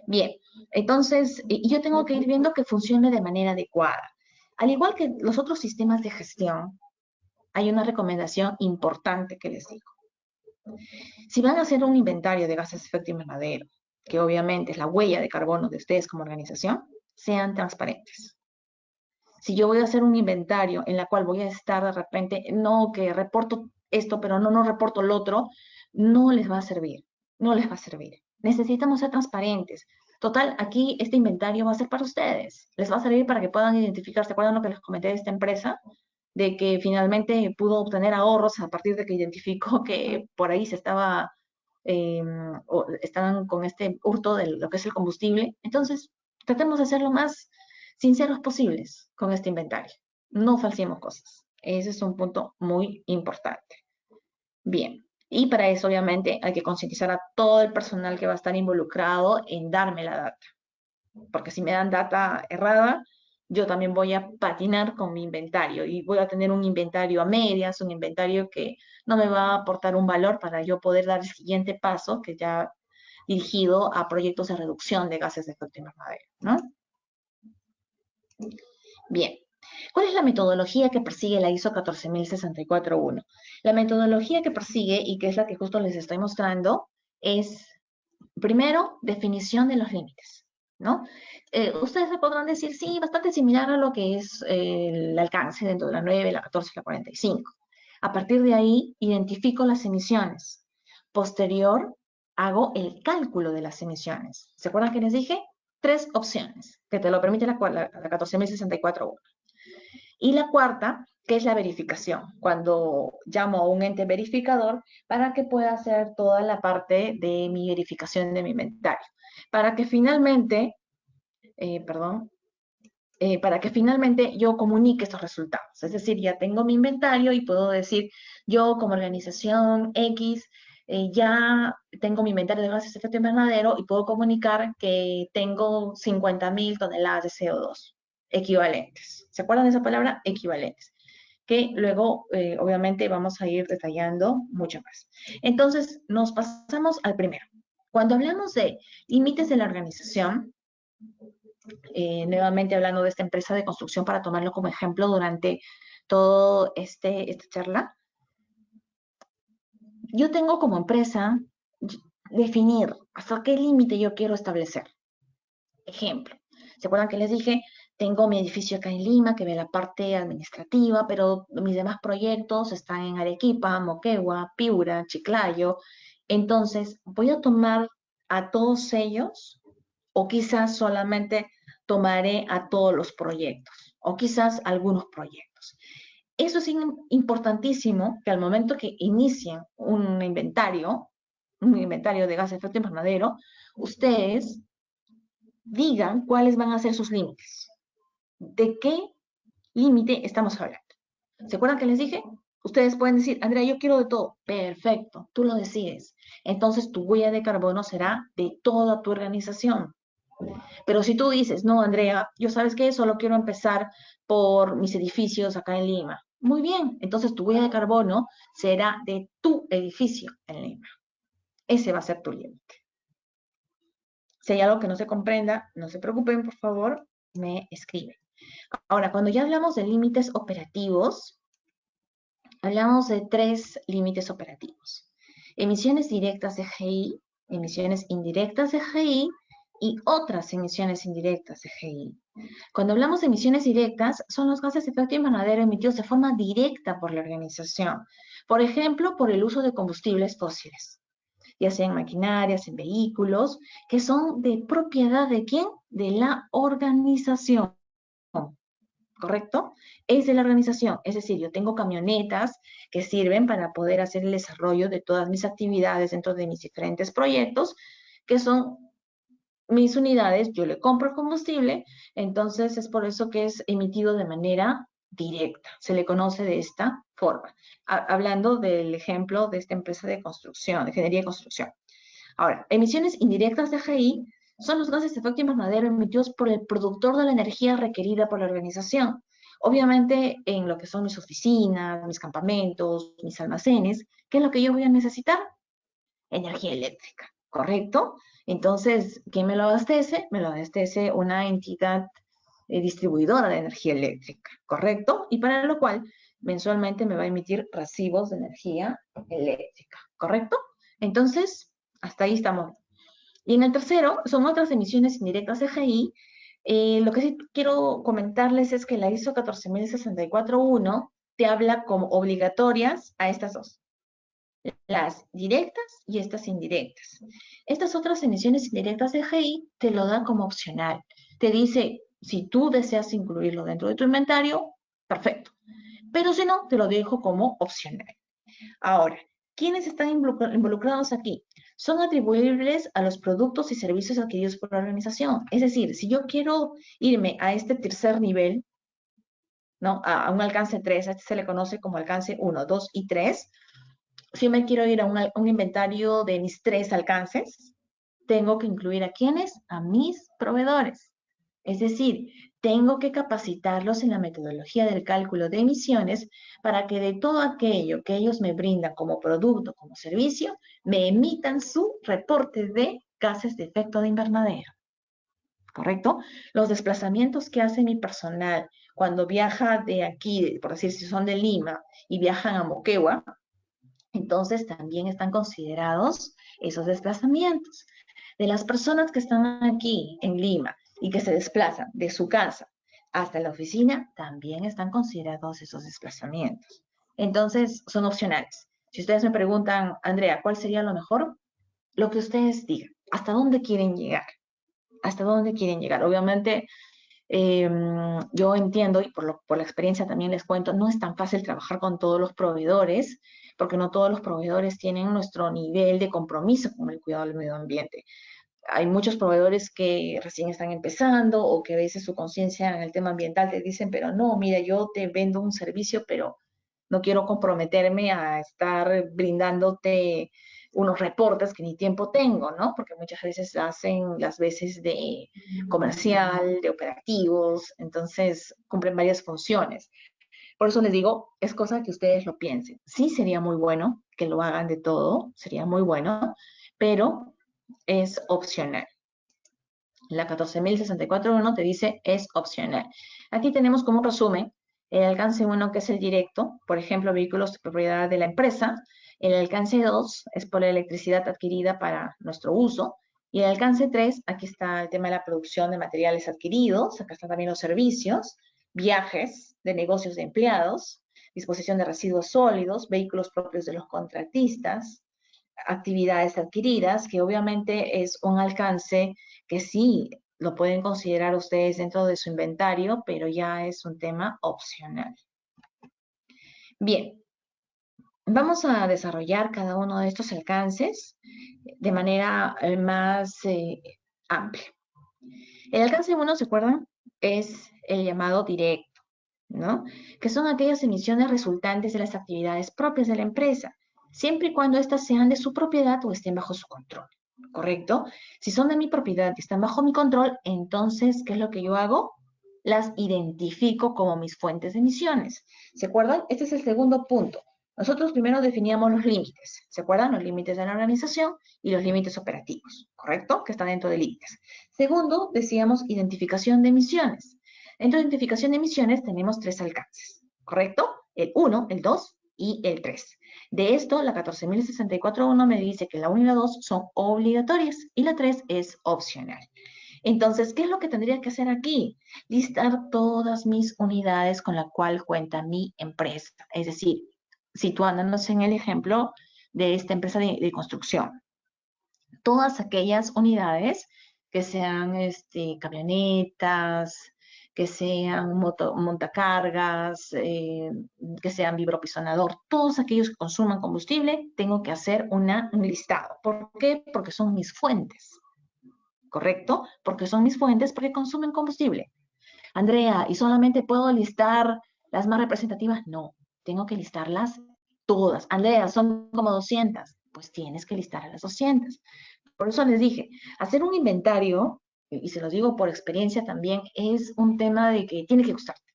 A: Bien, entonces yo tengo que ir viendo que funcione de manera adecuada. Al igual que los otros sistemas de gestión, hay una recomendación importante que les digo. Si van a hacer un inventario de gases de efecto invernadero, que obviamente es la huella de carbono de ustedes como organización, sean transparentes. Si yo voy a hacer un inventario en la cual voy a estar de repente, no que reporto esto, pero no reporto lo otro, no les va a servir, no les va a servir. Necesitamos ser transparentes. Total, aquí este inventario va a ser para ustedes. Les va a servir para que puedan identificar. ¿Se acuerdan lo que les comenté de esta empresa? De que finalmente pudo obtener ahorros a partir de que identificó que por ahí se estaba, estaban con este hurto de lo que es el combustible. Entonces, tratemos de ser lo más sinceros posibles con este inventario. No falsiemos cosas. Ese es un punto muy importante. Bien. Y para eso, obviamente, hay que concientizar a todo el personal que va a estar involucrado en darme la data. Porque si me dan data errada, yo también voy a patinar con mi inventario y voy a tener un inventario a medias, un inventario que no me va a aportar un valor para yo poder dar el siguiente paso, que ya dirigido a proyectos de reducción de gases de efecto invernadero, ¿no? Bien. ¿Cuál es la metodología que persigue la ISO 14064-1? La metodología que persigue, y que es la que justo les estoy mostrando, es, primero, definición de los límites, ¿no? Ustedes me podrán decir, sí, bastante similar a lo que es el alcance dentro de la 9, la 14 y la 45. A partir de ahí, identifico las emisiones. Posterior, hago el cálculo de las emisiones. ¿Se acuerdan que les dije? 3 opciones, que te lo permite la 14064-1. Y la cuarta, que es la verificación, cuando llamo a un ente verificador para que pueda hacer toda la parte de mi verificación de mi inventario, para que finalmente, para que finalmente yo comunique estos resultados. Es decir, ya tengo mi inventario y puedo decir, yo como organización X, ya tengo mi inventario de gases de efecto invernadero y puedo comunicar que tengo 50.000 toneladas de CO2 equivalentes. ¿Se acuerdan de esa palabra? Equivalentes. Que luego, obviamente, vamos a ir detallando mucho más. Entonces, nos pasamos al primero. Cuando hablamos de límites de la organización, nuevamente hablando de esta empresa de construcción para tomarlo como ejemplo durante toda esta charla, yo tengo como empresa definir hasta qué límite yo quiero establecer. Ejemplo, ¿se acuerdan que les dije? Tengo mi edificio acá en Lima, que ve la parte administrativa, pero mis demás proyectos están en Arequipa, Moquegua, Piura, Chiclayo. Entonces, voy a tomar a todos ellos, o quizás solamente tomaré a todos los proyectos, o quizás algunos proyectos. Eso es importantísimo, que al momento que inicien un inventario de gases de efecto invernadero, ustedes digan cuáles van a ser sus límites. ¿De qué límite estamos hablando? ¿Se acuerdan que les dije? Ustedes pueden decir, Andrea, yo quiero de todo. Perfecto, tú lo decides. Entonces tu huella de carbono será de toda tu organización. Pero si tú dices, no, Andrea, yo sabes que solo quiero empezar por mis edificios acá en Lima. Muy bien, entonces tu huella de carbono será de tu edificio en Lima. Ese va a ser tu límite. Si hay algo que no se comprenda, no se preocupen, por favor, me escriben. Ahora, cuando ya hablamos de límites operativos, hablamos de 3 límites operativos. Emisiones directas de GI, emisiones indirectas de GI y otras emisiones indirectas de GI. Cuando hablamos de emisiones directas, son los gases de efecto invernadero emitidos de forma directa por la organización. Por ejemplo, por el uso de combustibles fósiles, ya sea en maquinarias, en vehículos, que son de propiedad de ¿quién? De la organización. ¿correcto? Es de la organización, es decir, yo tengo camionetas que sirven para poder hacer el desarrollo de todas mis actividades dentro de mis diferentes proyectos, que son mis unidades, yo le compro el combustible, entonces es por eso que es emitido de manera directa, se le conoce de esta forma. Hablando del ejemplo de esta empresa de construcción, de ingeniería de construcción. Ahora, emisiones indirectas de GI son los gases de efecto invernadero emitidos por el productor de la energía requerida por la organización. Obviamente, en lo que son mis oficinas, mis campamentos, mis almacenes, ¿qué es lo que yo voy a necesitar? Energía eléctrica, ¿correcto? Entonces, ¿quién me lo abastece? Me lo abastece una entidad distribuidora de energía eléctrica, ¿correcto? Y para lo cual mensualmente me va a emitir recibos de energía eléctrica, ¿correcto? Entonces, hasta ahí estamos. Y en el tercero, son otras emisiones indirectas de GI. Lo que sí quiero comentarles es que la ISO 14064-1 te habla como obligatorias a estas dos, las directas y estas indirectas. Estas otras emisiones indirectas de GI te lo da como opcional. Te dice, si tú deseas incluirlo dentro de tu inventario, perfecto. Pero si no, te lo dejo como opcional. Ahora, ¿quiénes están involucrados aquí? Son atribuibles a los productos y servicios adquiridos por la organización. Es decir, si yo quiero irme a este tercer nivel, ¿no? A un alcance 3, a este se le conoce como alcance 1, 2 y 3. Si me quiero ir a un inventario de mis 3 alcances, tengo que incluir a quiénes, a mis proveedores. Es decir, tengo que capacitarlos en la metodología del cálculo de emisiones para que de todo aquello que ellos me brindan como producto, como servicio, me emitan su reporte de gases de efecto de invernadero. ¿Correcto? Los desplazamientos que hace mi personal cuando viaja de aquí, por decir, si son de Lima y viajan a Moquegua, entonces también están considerados esos desplazamientos. De las personas que están aquí en Lima y que se desplazan de su casa hasta la oficina, también están considerados esos desplazamientos. Entonces, son opcionales. Si ustedes me preguntan, Andrea, ¿cuál sería lo mejor? Lo que ustedes digan. ¿Hasta dónde quieren llegar? ¿Hasta dónde quieren llegar? Obviamente, eh, yo entiendo y por la experiencia también les cuento, no es tan fácil trabajar con todos los proveedores, porque no todos los proveedores tienen nuestro nivel de compromiso con el cuidado del medio ambiente. Hay muchos proveedores que recién están empezando o que a veces su conciencia en el tema ambiental te dicen, pero no, mira, yo te vendo un servicio, pero no quiero comprometerme a estar brindándote unos reportes que ni tiempo tengo, ¿no? Porque muchas veces hacen las veces de comercial, de operativos, entonces cumplen varias funciones. Por eso les digo, es cosa que ustedes lo piensen. Sí sería muy bueno que lo hagan de todo, sería muy bueno, pero es opcional. La 14.064.1 te dice es opcional. Aquí tenemos como resumen el alcance 1 que es el directo, por ejemplo, vehículos de propiedad de la empresa. El alcance 2 es por la electricidad adquirida para nuestro uso. Y el alcance 3, aquí está el tema de la producción de materiales adquiridos, acá están también los servicios, viajes de negocios de empleados, disposición de residuos sólidos, vehículos propios de los contratistas, actividades adquiridas, que obviamente es un alcance que sí lo pueden considerar ustedes dentro de su inventario, pero ya es un tema opcional. Bien, vamos a desarrollar cada uno de estos alcances de manera más amplia. El alcance 1, ¿se acuerdan? Es el llamado directo, ¿no? Que son aquellas emisiones resultantes de las actividades propias de la empresa, siempre y cuando éstas sean de su propiedad o estén bajo su control, ¿correcto? Si son de mi propiedad y están bajo mi control, entonces, ¿qué es lo que yo hago? Las identifico como mis fuentes de emisiones. ¿Se acuerdan? Este es el segundo punto. Nosotros primero definíamos los límites, ¿se acuerdan? Los límites de la organización y los límites operativos, ¿correcto? Que están dentro de límites. Segundo, decíamos identificación de emisiones. Dentro de identificación de emisiones tenemos 3 alcances, ¿correcto? El 1, el 2 y el 3. De esto, la 14.064.1 me dice que la 1 y la 2 son obligatorias y la 3 es opcional. Entonces, ¿qué es lo que tendría que hacer aquí? Listar todas mis unidades con la cual cuenta mi empresa. Es decir, situándonos en el ejemplo de esta empresa de construcción. Todas aquellas unidades que sean camionetas, que sean montacargas, que sean vibropisonador, todos aquellos que consuman combustible, tengo que hacer un listado. ¿Por qué? Porque son mis fuentes, ¿correcto? Porque son mis fuentes porque consumen combustible. Andrea, ¿y solamente puedo listar las más representativas? No, tengo que listarlas todas. Andrea, son como 200. Pues tienes que listar a las 200. Por eso les dije, hacer un inventario, y se los digo por experiencia también, es un tema de que tiene que gustarte,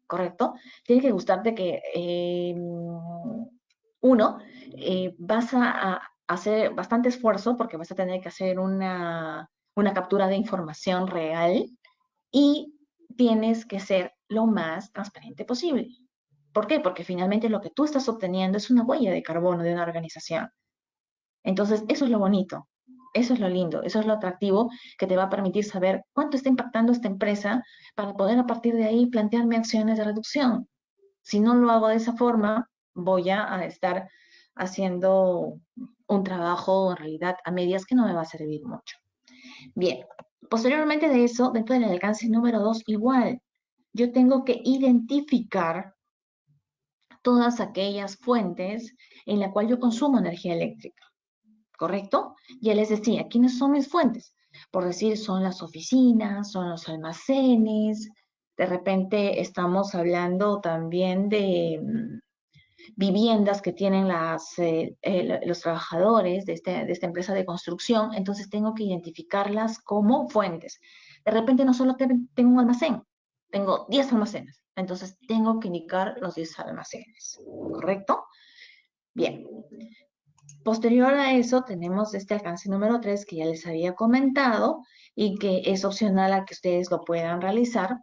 A: ¿correcto? Tiene que gustarte que, uno, vas a hacer bastante esfuerzo porque vas a tener que hacer una captura de información real y tienes que ser lo más transparente posible. ¿Por qué? Porque finalmente lo que tú estás obteniendo es una huella de carbono de una organización. Entonces, eso es lo bonito, eso es lo lindo, eso es lo atractivo que te va a permitir saber cuánto está impactando esta empresa para poder a partir de ahí plantearme acciones de reducción. Si no lo hago de esa forma, voy a estar haciendo un trabajo en realidad a medias que no me va a servir mucho. Bien, posteriormente de eso, dentro del alcance número 2, igual, yo tengo que identificar todas aquellas fuentes en la cual yo consumo energía eléctrica, ¿correcto? Ya les decía, ¿quiénes son mis fuentes? Por decir, son las oficinas, son los almacenes, de repente estamos hablando también de viviendas que tienen los trabajadores de esta empresa de construcción, entonces tengo que identificarlas como fuentes. De repente no solo tengo un almacén, tengo 10 almacenes, entonces tengo que indicar los 10 almacenes, ¿correcto? Bien. Posterior a eso tenemos este alcance número 3 que ya les había comentado y que es opcional a que ustedes lo puedan realizar.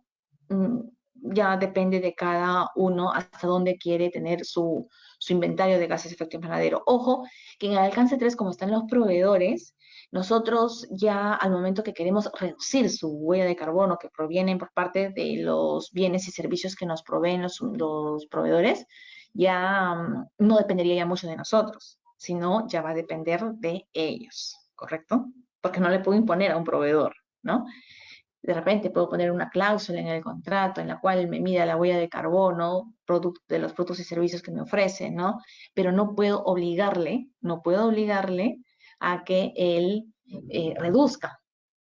A: Ya depende de cada uno hasta dónde quiere tener su inventario de gases de efecto invernadero. Ojo, que en el alcance 3, como están los proveedores, nosotros ya al momento que queremos reducir su huella de carbono que provienen por parte de los bienes y servicios que nos proveen los proveedores, ya no dependería ya mucho de nosotros, sino ya va a depender de ellos, ¿correcto? Porque no le puedo imponer a un proveedor, ¿no? De repente puedo poner una cláusula en el contrato en la cual me mida la huella de carbono de los productos y servicios que me ofrecen, ¿no? Pero no puedo obligarle a que él reduzca,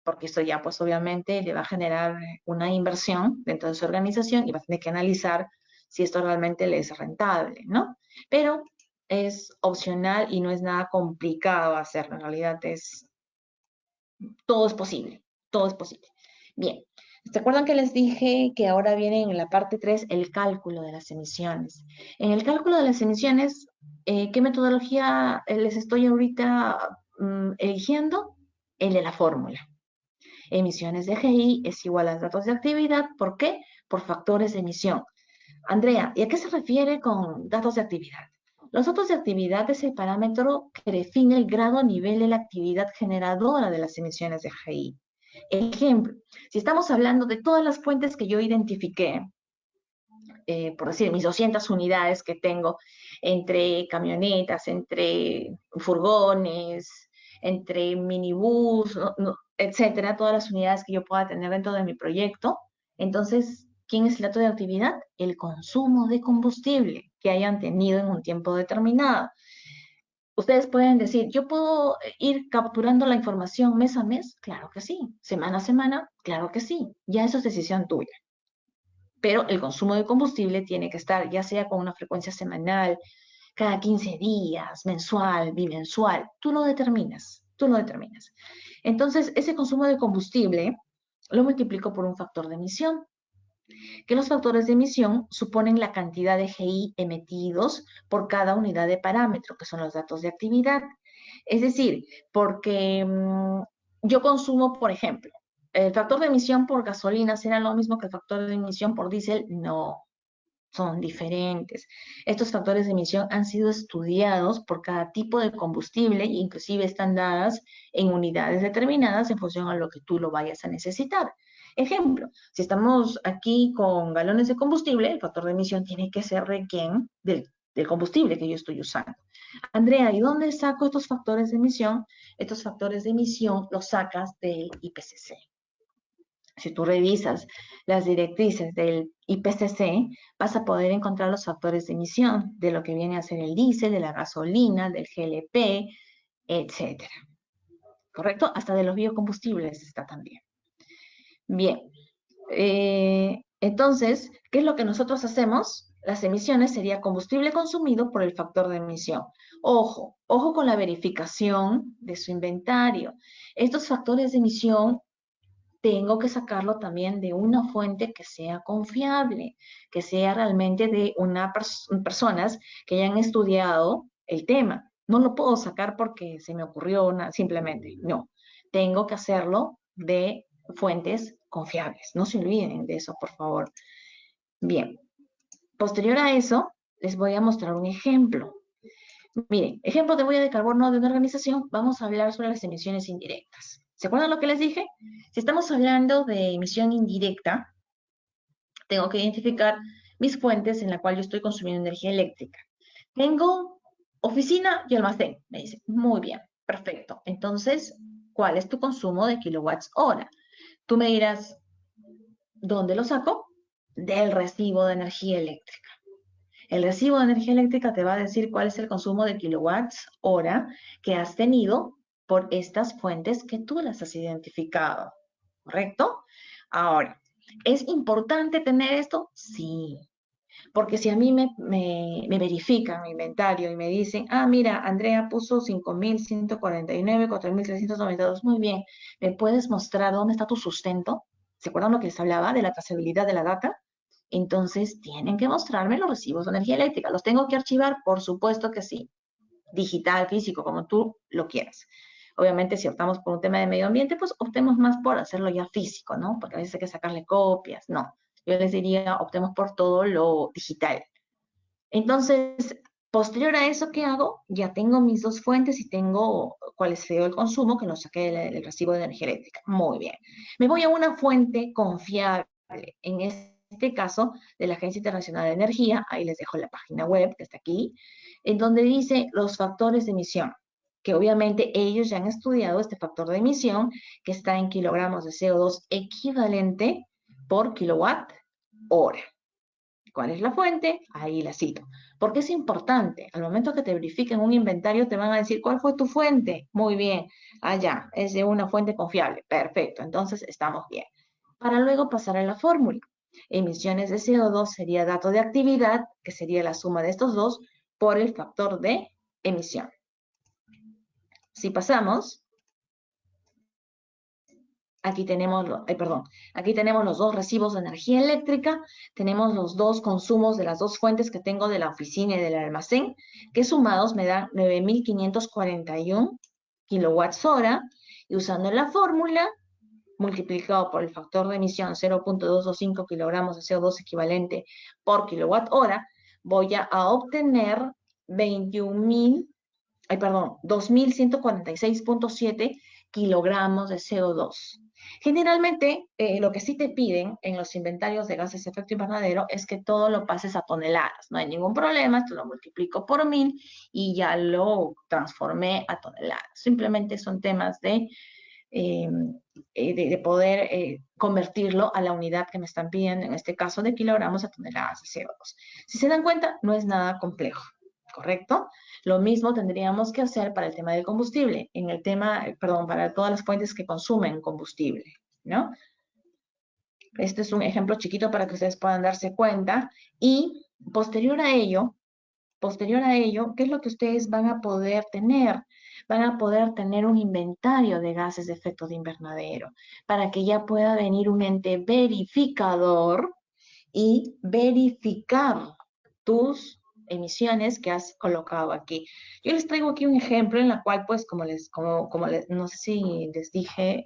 A: porque esto ya pues obviamente le va a generar una inversión dentro de su organización y va a tener que analizar si esto realmente le es rentable, ¿no? Pero es opcional y no es nada complicado hacerlo, en realidad todo es posible, todo es posible. Bien, ¿se acuerdan que les dije que ahora viene en la parte 3 el cálculo de las emisiones? En el cálculo de las emisiones, ¿qué metodología les estoy ahorita eligiendo? El de la fórmula. Emisiones de GI es igual a datos de actividad. ¿Por qué? Por factores de emisión. Andrea, ¿y a qué se refiere con datos de actividad? Los datos de actividad es el parámetro que define el grado a nivel de la actividad generadora de las emisiones de GI. Ejemplo, si estamos hablando de todas las fuentes que yo identifiqué, por decir, mis 200 unidades que tengo entre camionetas, entre furgones, entre minibús, etcétera, todas las unidades que yo pueda tener dentro de mi proyecto. Entonces, ¿quién es el dato de actividad? El consumo de combustible que hayan tenido en un tiempo determinado. Ustedes pueden decir, ¿yo puedo ir capturando la información mes a mes? Claro que sí. ¿Semana a semana? Claro que sí. Ya eso es decisión tuya. Pero el consumo de combustible tiene que estar ya sea con una frecuencia semanal, cada 15 días, mensual, bimensual. Tú lo determinas, tú lo determinas. Entonces, ese consumo de combustible lo multiplico por un factor de emisión, que los factores de emisión suponen la cantidad de GI emitidos por cada unidad de parámetro, que son los datos de actividad. Es decir, porque yo consumo, por ejemplo, el factor de emisión por gasolina será lo mismo que el factor de emisión por diésel. No, son diferentes. Estos factores de emisión han sido estudiados por cada tipo de combustible e inclusive están dadas en unidades determinadas en función a lo que tú lo vayas a necesitar. Ejemplo, si estamos aquí con galones de combustible, el factor de emisión tiene que ser requiem del combustible que yo estoy usando. Andrea, ¿y dónde saco estos factores de emisión? Estos factores de emisión los sacas del IPCC. Si tú revisas las directrices del IPCC, vas a poder encontrar los factores de emisión de lo que viene a ser el diésel, de la gasolina, del GLP, etcétera. ¿Correcto? Hasta de los biocombustibles está también. Bien, entonces, ¿qué es lo que nosotros hacemos? Las emisiones sería combustible consumido por el factor de emisión. Ojo, ojo con la verificación de su inventario. Estos factores de emisión tengo que sacarlo también de una fuente que sea confiable, que sea realmente de personas que hayan estudiado el tema. No lo puedo sacar porque se me ocurrió simplemente, no. Tengo que hacerlo de fuentes confiables. No se olviden de eso, por favor. Bien, posterior a eso, les voy a mostrar un ejemplo. Miren, ejemplo de huella de carbono de una organización, vamos a hablar sobre las emisiones indirectas. ¿Se acuerdan lo que les dije? Si estamos hablando de emisión indirecta, tengo que identificar mis fuentes en la cual yo estoy consumiendo energía eléctrica. Tengo oficina y almacén, me dice. Muy bien, perfecto. Entonces, ¿cuál es tu consumo de kilowatts hora? Tú me dirás, ¿dónde lo saco? Del recibo de energía eléctrica. El recibo de energía eléctrica te va a decir cuál es el consumo de kilowatts hora que has tenido por estas fuentes que tú las has identificado, ¿correcto? Ahora, ¿es importante tener esto? Sí, porque si a mí me verifican mi inventario y me dicen, ah, mira, Andrea puso 5.149, 4.392, muy bien, ¿me puedes mostrar dónde está tu sustento? ¿Se acuerdan lo que les hablaba de la trazabilidad de la data? Entonces, tienen que mostrarme los recibos de energía eléctrica. ¿Los tengo que archivar? Por supuesto que sí. Digital, físico, como tú lo quieras. Obviamente, si optamos por un tema de medio ambiente, pues optemos más por hacerlo ya físico, ¿no? Porque a veces hay que sacarle copias. No, yo les diría, optemos por todo lo digital. Entonces, posterior a eso, ¿qué hago? Ya tengo mis dos fuentes y tengo cuál es el consumo que nos saqué del recibo de energía eléctrica. Muy bien. Me voy a una fuente confiable. En este caso, de la Agencia Internacional de Energía, ahí les dejo la página web que está aquí, en donde dice los factores de emisión, que obviamente ellos ya han estudiado este factor de emisión, que está en kilogramos de CO2 equivalente por kilowatt hora. ¿Cuál es la fuente? Ahí la cito. Porque es importante. Al momento que te verifiquen un inventario, te van a decir, ¿cuál fue tu fuente? Muy bien. Allá, es de una fuente confiable. Perfecto. Entonces, estamos bien. Para luego pasar a la fórmula. Emisiones de CO2 sería dato de actividad, que sería la suma de estos dos, por el factor de emisión. Si pasamos, aquí tenemos, aquí tenemos los dos recibos de energía eléctrica, tenemos los dos consumos de las dos fuentes que tengo de la oficina y del almacén, que sumados me dan 9.541 kilowatts hora, y usando la fórmula, multiplicado por el factor de emisión 0.225 kilogramos de CO2 equivalente por kilowatt hora, voy a obtener 2.146.7 kilogramos de CO2. Generalmente, lo que sí te piden en los inventarios de gases de efecto invernadero es que todo lo pases a toneladas. No hay ningún problema, esto lo multiplico por 1.000 y ya lo transformé a toneladas. Simplemente son temas eh, de poder convertirlo a la unidad que me están pidiendo, en este caso de kilogramos a toneladas de CO2. Si se dan cuenta, no es nada complejo, ¿correcto? Lo mismo tendríamos que hacer para el tema del combustible, en el tema, perdón, para todas las fuentes que consumen combustible, ¿no? Este es un ejemplo chiquito para que ustedes puedan darse cuenta y posterior a ello, ¿qué es lo que ustedes van a poder tener? Van a poder tener un inventario de gases de efecto de invernadero para que ya pueda venir un ente verificador y verificar tus emisiones que has colocado aquí. Yo les traigo aquí un ejemplo en la cual, pues, no sé si les dije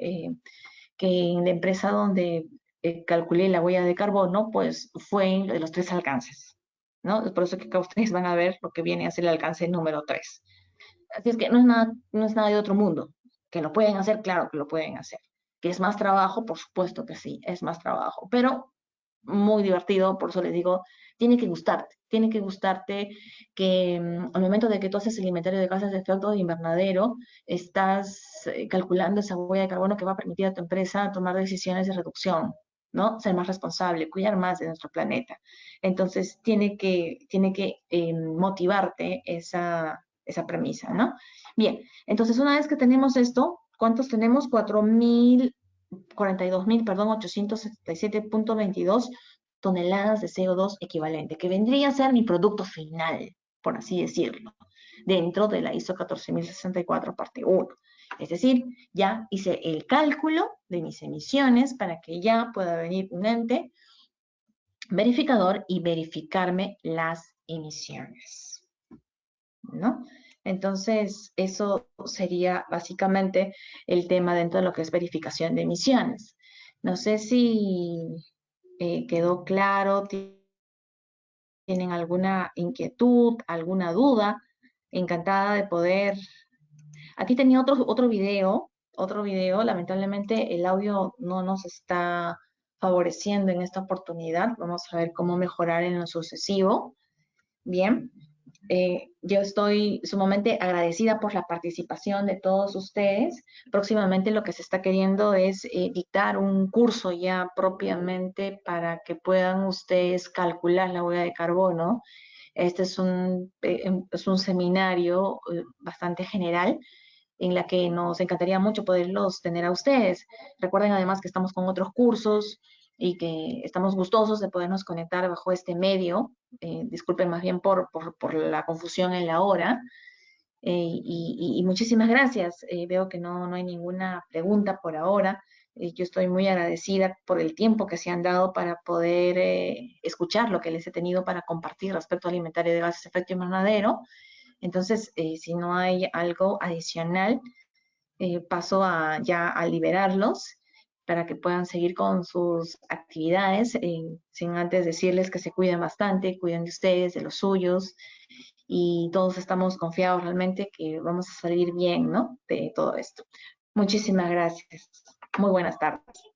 A: que en la empresa donde calculé la huella de carbono, pues fue de los 3 alcances, ¿no? Es por eso que acá ustedes van a ver lo que viene a ser el alcance número 3. Así es que no es nada de otro mundo. Que lo pueden hacer, claro que lo pueden hacer. Que es más trabajo, por supuesto que sí, es más trabajo. Pero muy divertido, por eso les digo, tiene que gustarte que al momento de que tú haces el inventario de gases de efecto de invernadero, estás calculando esa huella de carbono que va a permitir a tu empresa tomar decisiones de reducción, ¿no? Ser más responsable, cuidar más de nuestro planeta. Entonces, tiene que motivarte esa premisa, ¿no? Bien, entonces una vez que tenemos esto, ¿cuántos tenemos? 42.000, perdón, 877.22 toneladas de CO2 equivalente, que vendría a ser mi producto final, por así decirlo, dentro de la ISO 14064 parte 1. Es decir, ya hice el cálculo de mis emisiones para que ya pueda venir un ente verificador y verificarme las emisiones, ¿no? Entonces, eso sería básicamente el tema dentro de lo que es verificación de emisiones. No sé si quedó claro, tienen alguna inquietud, alguna duda. Encantada de poder. Aquí tenía otro video, lamentablemente el audio no nos está favoreciendo en esta oportunidad. Vamos a ver cómo mejorar en lo sucesivo. Bien, yo estoy sumamente agradecida por la participación de todos ustedes. Próximamente lo que se está queriendo es dictar un curso ya propiamente para que puedan ustedes calcular la huella de carbono. Este es un seminario bastante general en la que nos encantaría mucho poderlos tener a ustedes. Recuerden además que estamos con otros cursos y que estamos gustosos de podernos conectar bajo este medio. Disculpen más bien por la confusión en la hora. Y muchísimas gracias. Veo que no hay ninguna pregunta por ahora. Yo estoy muy agradecida por el tiempo que se han dado para poder escuchar lo que les he tenido para compartir respecto al inventario de gases de efecto invernadero. Entonces, si no hay algo adicional, paso ya a liberarlos para que puedan seguir con sus actividades, sin antes decirles que se cuiden bastante, cuiden de ustedes, de los suyos, y todos estamos confiados realmente que vamos a salir bien, ¿no? De todo esto. Muchísimas gracias. Muy buenas tardes.